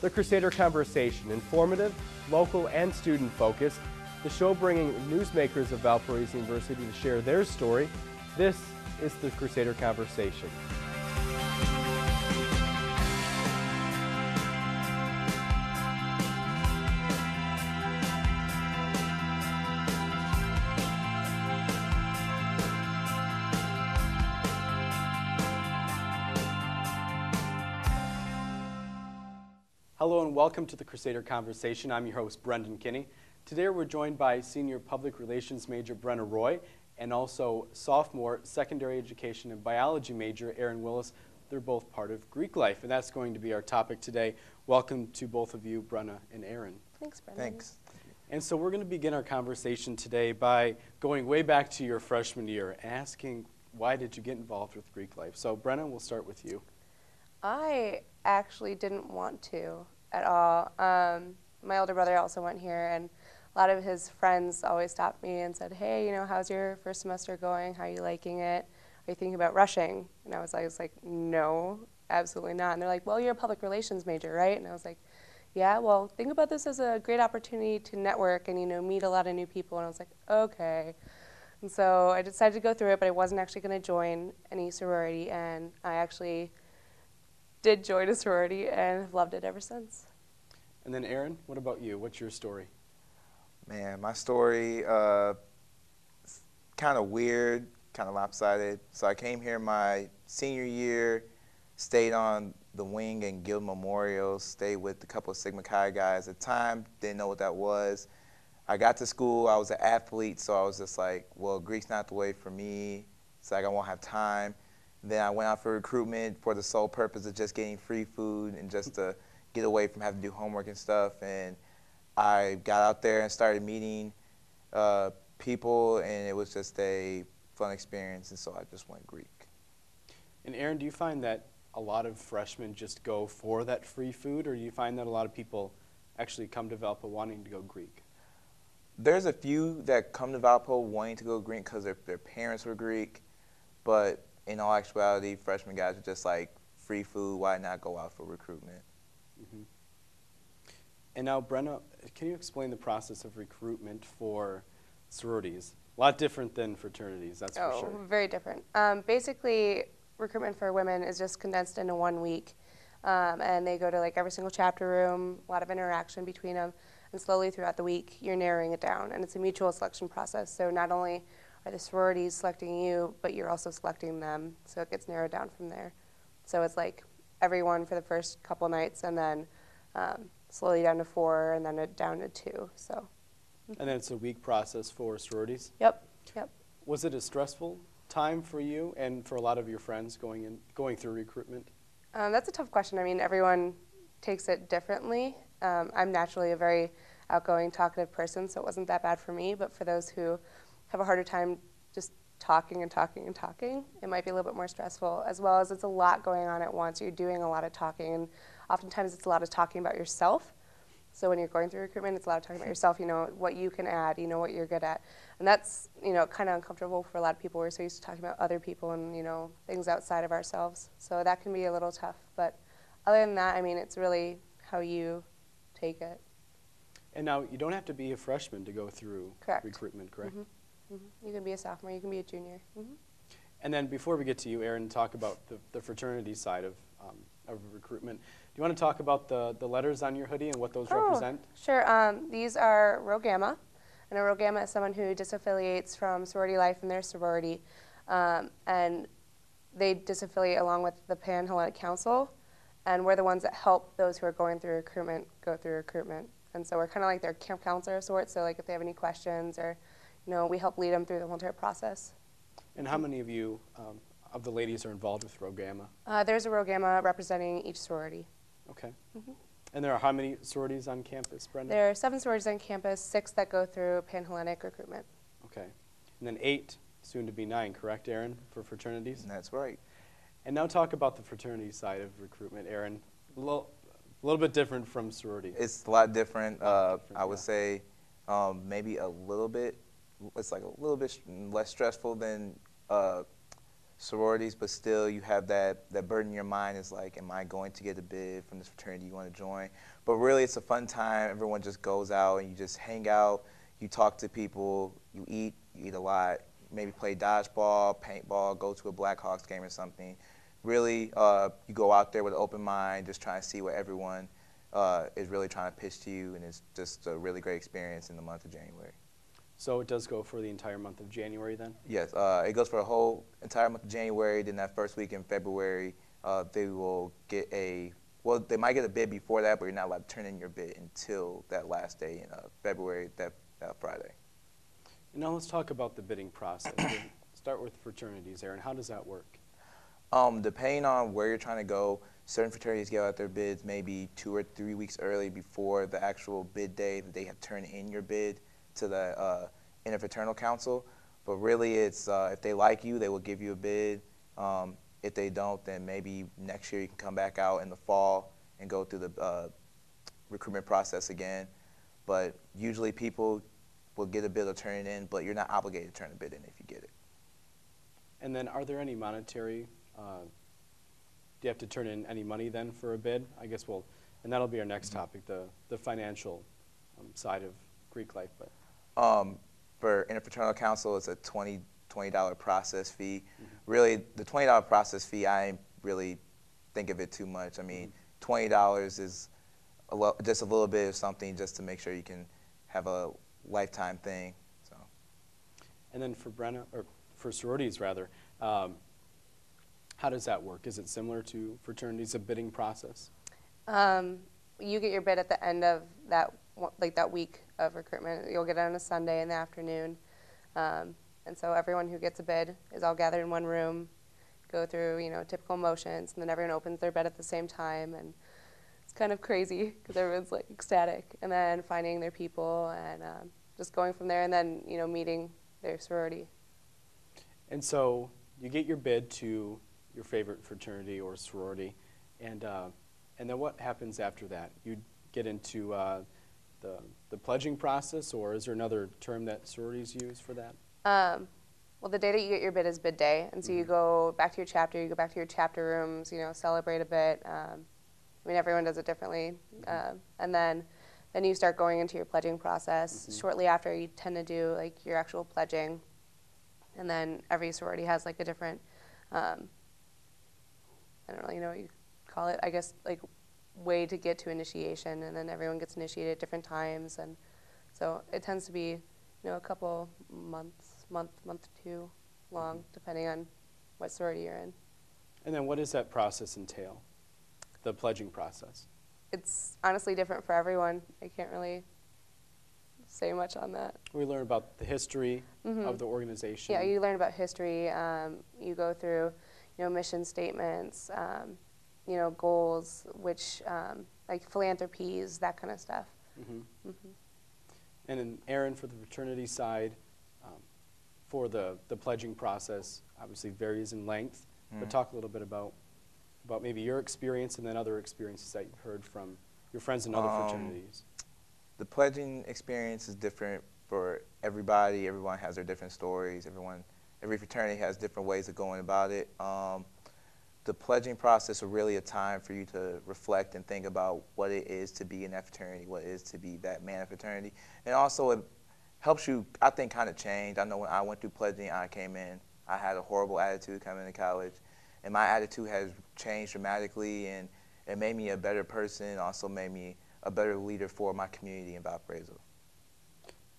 The Crusader Conversation, informative, local, and student-focused. The show bringing newsmakers of Valparaiso University to share their story. This is the Crusader Conversation. Hello and welcome to the Crusader Conversation. I'm your host, Brendan Kinney. Today we're joined by Senior Public Relations Major Brenna Roy and also Sophomore Secondary Education and Biology Major Aaron Willis. They're both part of Greek life, and that's going to be our topic today. Welcome to both of you, Brenna and Aaron. Thanks, Brendan. Thanks. And so we're going to begin our conversation today by going way back to your freshman year, asking why did you get involved with Greek life? So Brenna, we'll start with you. I actually didn't want to at all. My older brother also went here, and a lot of his friends always stopped me and said, hey, you know, how's your first semester going? How are you liking it? Are you thinking about rushing? And I was like, no, absolutely not. And they're like, well, you're a public relations major, right? And I was like, yeah, well, think about this as a great opportunity to network and, you know, meet a lot of new people. And I was like, okay. And so I decided to go through it, but I wasn't actually going to join any sorority, and I actually did join a sorority and have loved it ever since. And then Aaron, what about you? What's your story? Man, my story kind of weird, kind of lopsided. So I came here my senior year, stayed on the wing in Guild Memorial, stayed with a couple of Sigma Chi guys. At the time, didn't know what that was. I got to school, I was an athlete, so I was just like, well, Greek's not the way for me. It's like I won't have time. Then I went out for recruitment for the sole purpose of just getting free food and just to get away from having to do homework and stuff. And I got out there and started meeting people, and it was just a fun experience, and so I just went Greek. And Aaron, do you find that a lot of freshmen just go for that free food, or do you find that a lot of people actually come to Valpo wanting to go Greek? There's a few that come to Valpo wanting to go Greek because their parents were Greek, but in all actuality, freshman guys are just like, free food, why not go out for recruitment? Mm-hmm. And now, Brenna, can you explain the process of recruitment for sororities? A lot different than fraternities, that's for sure. Oh, very different. Basically, recruitment for women is just condensed into 1 week. And they go to like every single chapter room, a lot of interaction between them, and slowly throughout the week, you're narrowing it down. And it's a mutual selection process. So not only are the sororities selecting you, but you're also selecting them. So it gets narrowed down from there. So it's like everyone for the first couple nights, and then slowly down to 4, and then down to 2. So. And then it's a week process for sororities? Yep. Was it a stressful time for you and for a lot of your friends going through recruitment? That's a tough question. I mean, everyone takes it differently. I'm naturally a very outgoing, talkative person, so it wasn't that bad for me. But for those who have a harder time just talking and talking and talking, it might be a little bit more stressful, as well as it's a lot going on at once. You're doing a lot of talking, and oftentimes it's a lot of talking about yourself. So when you're going through recruitment, it's a lot of talking about yourself, you know, what you can add, you know, what you're good at. And that's, you know, kind of uncomfortable for a lot of people. We're so used to talking about other people and, you know, things outside of ourselves. So that can be a little tough. But other than that, I mean, it's really how you take it. And now, you don't have to be a freshman to go through Correct. recruitment, correct? Mm-hmm. Mm-hmm. You can be a sophomore, you can be a junior. Mm-hmm. And then before we get to you, Aaron, talk about the fraternity side of recruitment. Do you want to talk about the letters on your hoodie and what those represent? Sure. These are Rho Gamma. And a Rho Gamma is someone who disaffiliates from sorority life in their sorority. And they disaffiliate along with the Pan-Hellenic Council. And we're the ones that help those who are going through recruitment go through recruitment. And so we're kind of like their camp counselor of sorts. So like if they have any questions, or, you know, we help lead them through the whole entire process. And how many of you, of the ladies, are involved with Rho Gamma? There's a Rho Gamma representing each sorority. Okay. Mm-hmm. And there are how many sororities on campus, Brenda? There are 7 sororities on campus, 6 that go through Pan-Hellenic recruitment. Okay. And then 8, soon to be 9, correct, Aaron, for fraternities? That's right. And now talk about the fraternity side of recruitment, Aaron. A little bit different from sorority. It's a lot different. I would say maybe a little bit, it's like a little bit less stressful than sororities, but still you have that burden in your mind is like, am I going to get a bid from this fraternity you want to join? But really it's a fun time. Everyone just goes out and you just hang out, you talk to people, you eat a lot, maybe play dodgeball, paintball, go to a Blackhawks game or something. Really, you go out there with an open mind, just trying to see what everyone is really trying to pitch to you, and it's just a really great experience in the month of January. So it does go for the entire month of January then? Yes, it goes for a whole entire month of January. Then that first week in February, they will get well, they might get a bid before that, but you're not allowed to turn in your bid until that last day in February, that Friday. And now let's talk about the bidding process. We'll start with fraternities, Aaron. How does that work? Depending on where you're trying to go, certain fraternities give out their bids maybe 2 or 3 weeks early before the actual bid day that they have turned in your bid to the interfraternal council. But really it's, if they like you, they will give you a bid. If they don't, then maybe next year you can come back out in the fall and go through the recruitment process again. But usually people will get a bid or turn it in, but you're not obligated to turn a bid in if you get it. And then are there any monetary, do you have to turn in any money then for a bid? I guess and that'll be our next topic, the financial side of Greek life. But for interfraternal council, it's a $20 process fee. Really, the $20 process fee, I ain't really think of it too much. I mean, $20 is just a little bit of something just to make sure you can have a lifetime thing. So. And then for Brenna, or for sororities rather, how does that work? Is it similar to fraternities, a bidding process? You get your bid at the end of that week of recruitment. You'll get it on a Sunday in the afternoon. And so everyone who gets a bid is all gathered in one room, go through, typical motions, and then everyone opens their bid at the same time. And it's kind of crazy because everyone's like ecstatic. And then finding their people and just going from there and then, meeting their sorority. And so you get your bid to your favorite fraternity or sorority, and then what happens after that? You get into the pledging process, or is there another term that sororities use for that? Well, the day that you get your bid is bid day, and so you go back to your chapter, you go back to your chapter rooms, celebrate a bit. Everyone does it differently. And then you start going into your pledging process. Shortly after, you tend to do your actual pledging, and then every sorority has a different, I don't really know what you call it, I guess way to get to initiation, and then everyone gets initiated at different times, and so it tends to be a couple month to two long, depending on what sorority you're in. And then what does that process entail, the pledging process? It's honestly different for everyone. I can't really say much on that. We learn about the history of the organization. Yeah, you learn about history. You go through, mission statements, goals, which philanthropies, that kind of stuff. And then Aaron, for the fraternity side, for the pledging process, obviously varies in length, but talk a little bit about maybe your experience and then other experiences that you've heard from your friends in other fraternities. The pledging experience is different for everybody. Everyone has their different stories. Every fraternity has different ways of going about it. The pledging process is really a time for you to reflect and think about what it is to be in that fraternity, what it is to be that man of fraternity. And also it helps you, I think, kind of change. I know when I went through pledging, I came in, I had a horrible attitude coming into college, and my attitude has changed dramatically, and it made me a better person, also made me a better leader for my community in Valparaiso.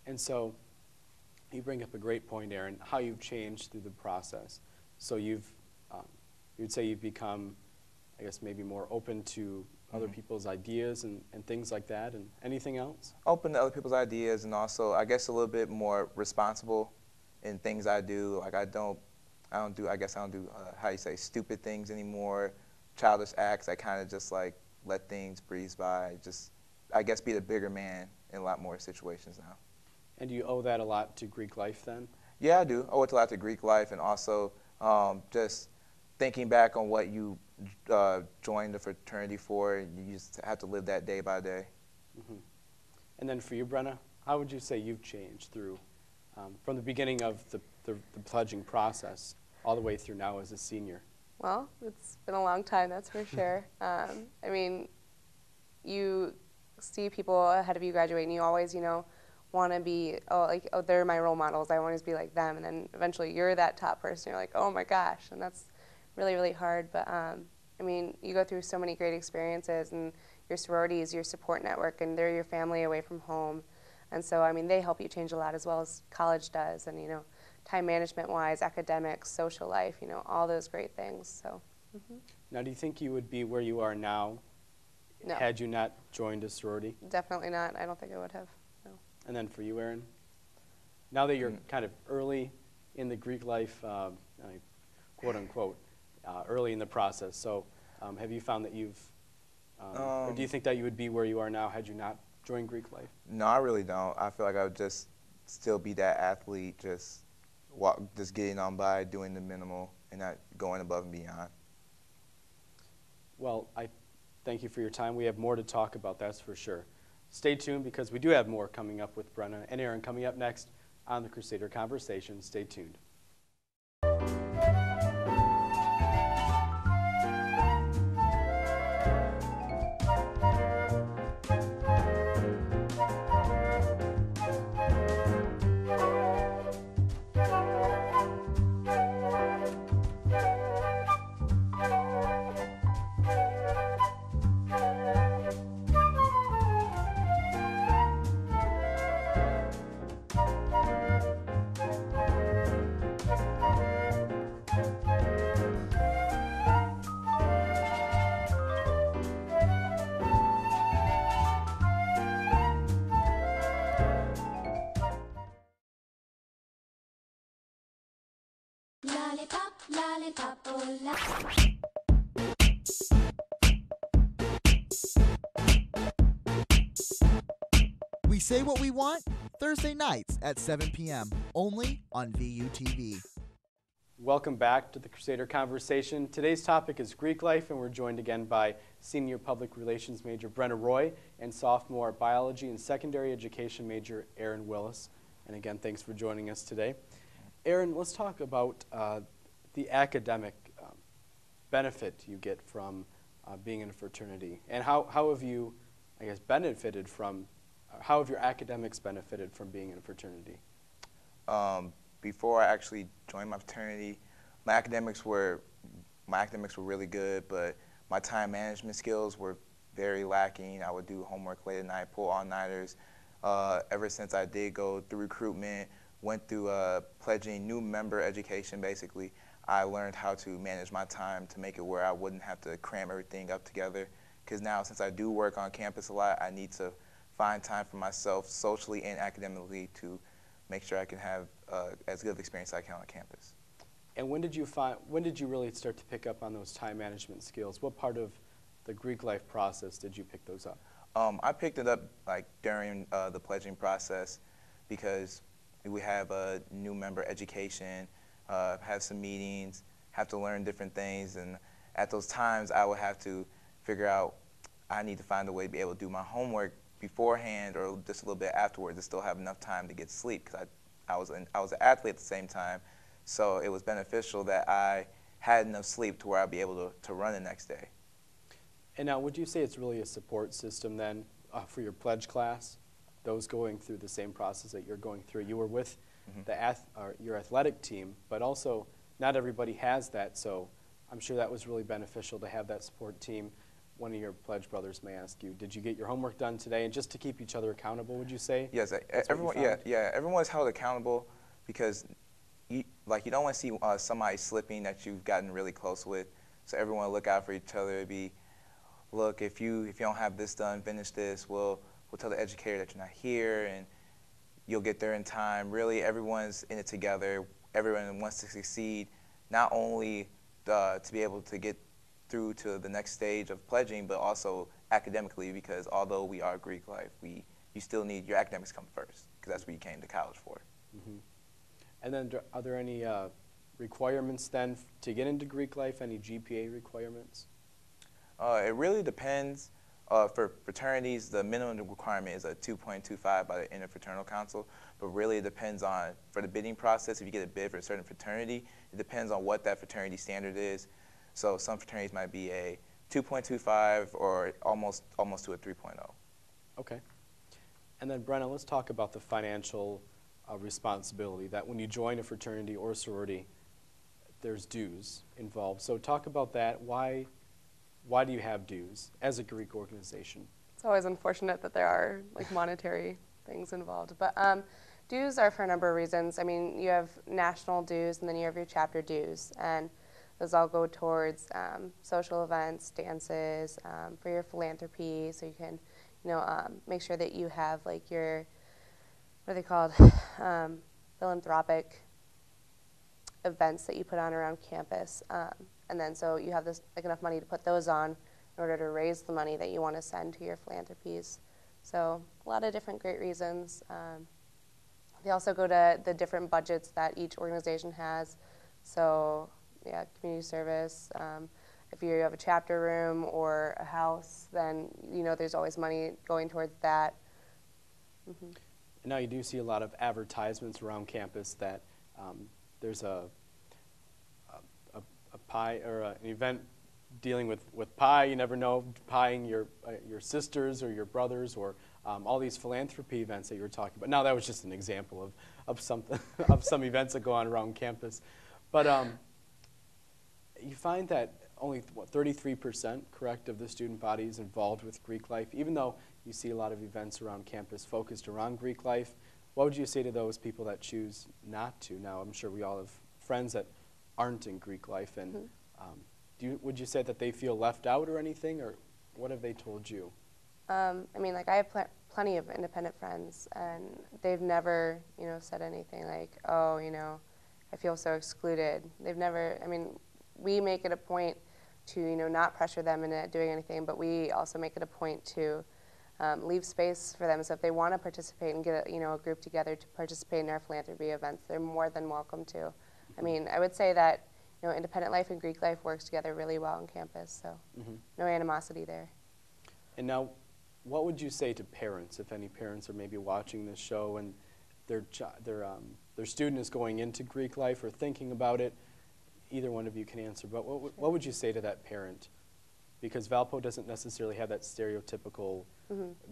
And so you bring up a great point, Aaron, how you've changed through the process. So you'd say you've become, I guess, maybe more open to other people's ideas and things like that, and anything else? Open to other people's ideas, and also, I guess, a little bit more responsible in things I do. Like I don't do how you say, stupid things anymore, childish acts. I kind of just let things breeze by. Just, I guess, be the bigger man in a lot more situations now. And do you owe that a lot to Greek life then? Yeah, I do. I owe it a lot to Greek life, and also just thinking back on what you joined the fraternity for, you just have to live that day by day. And then for you, Brenna, how would you say you've changed through, from the beginning of the pledging process all the way through now as a senior? Well, it's been a long time, that's for sure. I mean, you see people ahead of you graduate, and you always, want to be, oh, they're my role models. I want to be like them. And then eventually you're that top person. You're like, oh my gosh. And that's really, really hard. But I mean, you go through so many great experiences, and your sorority is your support network, and they're your family away from home. And so, I mean, they help you change a lot as well as college does. And, time management-wise, academics, social life, all those great things. So. Now, do you think you would be where you are now No. had you not joined a sorority? Definitely not. I don't think I would have. No. And then for you, Aaron? Now that you're kind of early in the Greek life, quote unquote, early in the process, so have you found that you've, or do you think that you would be where you are now had you not joined Greek life? No, I really don't. I feel like I would just still be that athlete, just getting on by, doing the minimal, and not going above and beyond. Well, I thank you for your time. We have more to talk about, that's for sure. Stay tuned because we do have more coming up with Brenna and Aaron coming up next on the Crusader Conversation. Stay tuned. Lollipop, lollipop, oh la. We say what we want Thursday nights at 7 p.m. only on VUTV. Welcome back to the Crusader Conversation. Today's topic is Greek life, and we're joined again by Senior Public Relations Major Brenna Roy and Sophomore Biology and Secondary Education Major Aaron Willis. And again, thanks for joining us today. Aaron, let's talk about the academic benefit you get from being in a fraternity, and how have you, I guess, benefited from, how have your academics benefited from being in a fraternity? Before I actually joined my fraternity, my academics were really good, but my time management skills were very lacking. I would do homework late at night, pull all-nighters. Ever since I did go through recruitment, went through pledging new member education, basically, I learned how to manage my time to make it where I wouldn't have to cram everything up together. Because now, since I do work on campus a lot, I need to find time for myself socially and academically to make sure I can have as good of experience as I can on campus. And when did you really start to pick up on those time management skills? What part of the Greek life process did you pick those up? I picked it up during the pledging process, because we have a new member education, have some meetings, have to learn different things, and at those times I would have to figure out I need to find a way to be able to do my homework beforehand or just a little bit afterwards to still have enough time to get sleep, because I was an athlete at the same time, so it was beneficial that I had enough sleep to where I'd be able to run the next day. And now, would you say it's really a support system then for your pledge class? Those going through the same process that you're going through. You were with your athletic team, but also not everybody has that, so I'm sure that was really beneficial to have that support team. One of your pledge brothers may ask you, did you get your homework done today? And just to keep each other accountable, would you say? Yes, everyone's held accountable, because you don't want to see somebody slipping that you've gotten really close with, so everyone look out for each other. It'd be, look, if you don't have this done, finish this, we'll tell the educator that you're not here, and you'll get there in time. Really, everyone's in it together. Everyone wants to succeed, not only to be able to get through to the next stage of pledging, but also academically, because although we are Greek life, you still need your academics come first, because that's what you came to college for. Mm-hmm. And then are there any requirements then to get into Greek life, any GPA requirements? It really depends. For fraternities, the minimum requirement is a 2.25 by the Interfraternal Council, but really it depends on, for the bidding process, if you get a bid for a certain fraternity, it depends on what that fraternity standard is. So some fraternities might be a 2.25 or almost to a 3.0. Okay. And then Brenna, let's talk about the financial responsibility that when you join a fraternity or sorority, there's dues involved. So talk about that. Why do you have dues as a Greek organization? It's always unfortunate that there are like monetary things involved, but dues are for a number of reasons. I mean, you have national dues and then you have your chapter dues, and those all go towards social events, dances, for your philanthropy, so you can, make sure that you have like your, what are they called, philanthropic events that you put on around campus. And then so you have this like enough money to put those on in order to raise the money that you want to send to your philanthropies. So a lot of different great reasons. They also go to the different budgets that each organization has. So yeah, community service. If you have a chapter room or a house, then there's always money going towards that. Mm-hmm. And now you do see a lot of advertisements around campus that there's a pie or an event dealing with pie. You never know, pieing your sisters or your brothers, or all these philanthropy events that you were talking about. Now that was just an example of something of some events that go on around campus, but you find that only 33%, correct, of the student body is involved with Greek life, even though you see a lot of events around campus focused around Greek life. What would you say to those people that choose not to? Now, I'm sure we all have friends that aren't in Greek life, and would you say that they feel left out or anything, or what have they told you? I mean, like I have plenty of independent friends, and they've never, said anything like, oh, I feel so excluded. They've never, I mean, we make it a point to, not pressure them into doing anything, but we also make it a point to leave space for them. So if they want to participate and get a group together to participate in our philanthropy events, they're more than welcome to. I mean, I would say that independent life and Greek life works together really well on campus, so no animosity there. And now, what would you say to parents, if any parents are maybe watching this show and their student is going into Greek life or thinking about it? Either one of you can answer, but what would you say to that parent? Because Valpo doesn't necessarily have that stereotypical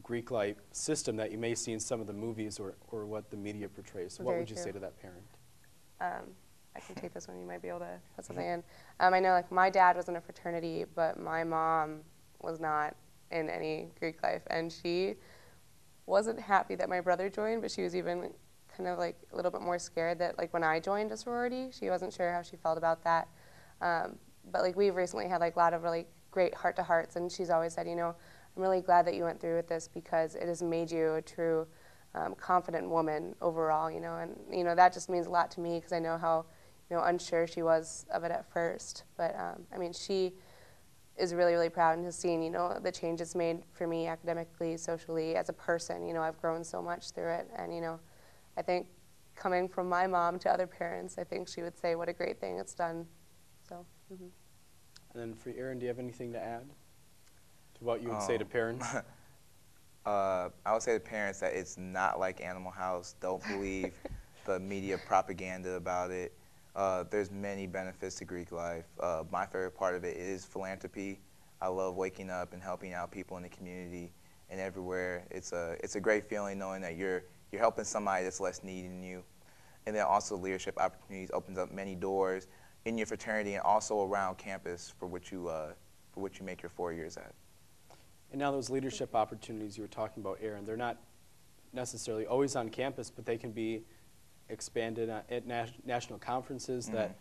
Greek life system that you may see in some of the movies or what the media portrays. So what would you say to that parent? I can take this one. You might be able to put something in. I know, like, my dad was in a fraternity, but my mom was not in any Greek life, and she wasn't happy that my brother joined, but she was even kind of like a little bit more scared that like when I joined a sorority, she wasn't sure how she felt about that. But like we've recently had like a lot of really great heart-to-hearts, and she's always said, I'm really glad that you went through with this because it has made you a true confident woman overall, and that just means a lot to me because I know how unsure she was of it at first. But I mean, she is really, really proud and has seen, the changes made for me academically, socially, as a person. I've grown so much through it, and I think coming from my mom to other parents, I think she would say what a great thing it's done. So. And then for Aaron, do you have anything to add to what you would say to parents? I would say to parents that it's not like Animal House. Don't believe the media propaganda about it. There's many benefits to Greek life. My favorite part of it is philanthropy. I love waking up and helping out people in the community and everywhere. It's a great feeling knowing that you're helping somebody that's less needy than you. And then also leadership opportunities opens up many doors in your fraternity and also around campus for what you make your 4 years at. And now those leadership opportunities you were talking about, Aaron, they're not necessarily always on campus, but they can be expanded at national conferences that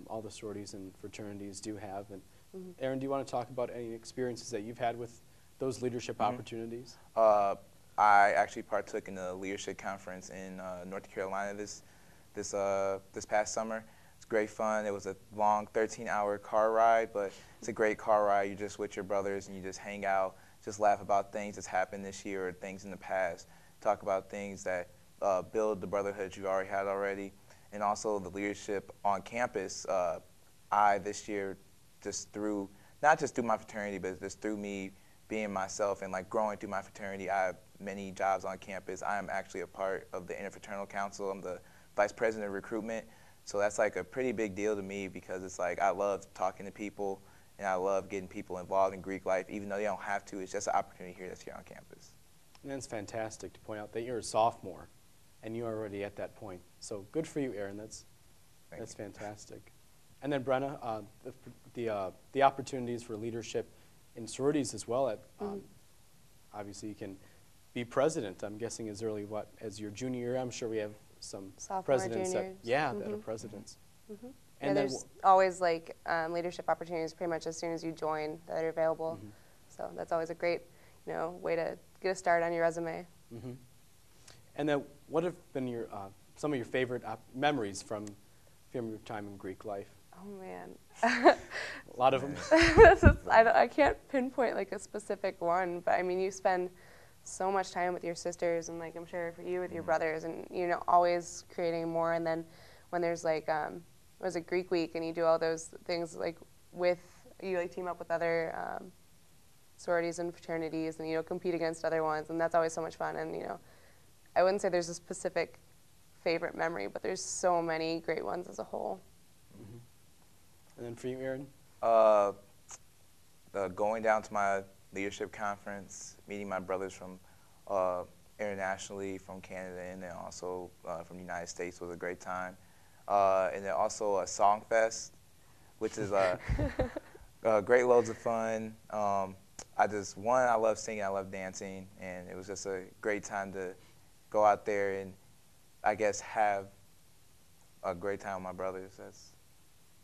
all the sororities and fraternities do have. And Aaron, do you want to talk about any experiences that you've had with those leadership opportunities? I actually partook in a leadership conference in North Carolina this past summer. It's great fun. It was a long 13-hour car ride, but it's a great car ride. You're just with your brothers and you just hang out, just laugh about things that's happened this year or things in the past, talk about things that build the brotherhood you already had already, and also the leadership on campus. I this year, just through, not just through my fraternity, but just through me being myself and like growing through my fraternity. I have many jobs on campus. I am actually a part of the Interfraternal Council. I'm the vice president of recruitment. So that's like a pretty big deal to me because it's like I love talking to people and I love getting people involved in Greek life, even though they don't have to. It's just an opportunity here that's here on campus. And it's fantastic to point out that you're a sophomore and you're already at that point. So good for you, Aaron. That's fantastic. And then Brenna, the opportunities for leadership in sororities as well. Obviously, you can be president. I'm guessing as early as your junior year. I'm sure we have some Sophomore, presidents juniors. that are presidents. Yeah, And then there's always like leadership opportunities pretty much as soon as you join that are available. So that's always a great, way to get a start on your resume. And then what have been your some of your favorite memories from your time in Greek life? Oh man, A lot of them. I can't pinpoint like a specific one, but I mean you spend so much time with your sisters, and like I'm sure for you with your brothers, and always creating more. And then when there's like was a Greek week, and you do all those things like you like team up with other sororities and fraternities, and compete against other ones, and that's always so much fun. And I wouldn't say there's a specific favorite memory, but there's so many great ones as a whole. And then for you, Aaron? Going down to my leadership conference, meeting my brothers from internationally, from Canada, and then also from the United States was a great time. And then also a song fest, which is great loads of fun. I love singing, I love dancing, and it was just a great time to go out there and I guess have a great time with my brothers. That's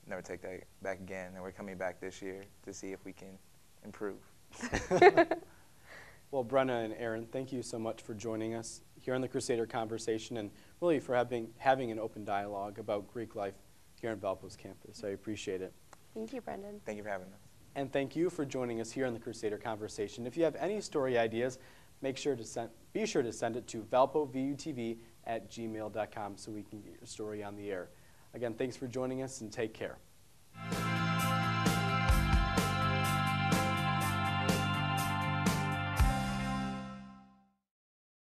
never take that back again, and we're coming back this year to see if we can improve. Well, Brenna and Aaron, thank you so much for joining us here on the Crusader Conversation and really for having an open dialogue about Greek life here on Valpo's campus. I appreciate it. Thank you, Brendan. Thank you for having us. And thank you for joining us here on the Crusader Conversation. If you have any story ideas, be sure to send it to valpovutv@gmail.com so we can get your story on the air. Again, thanks for joining us and take care.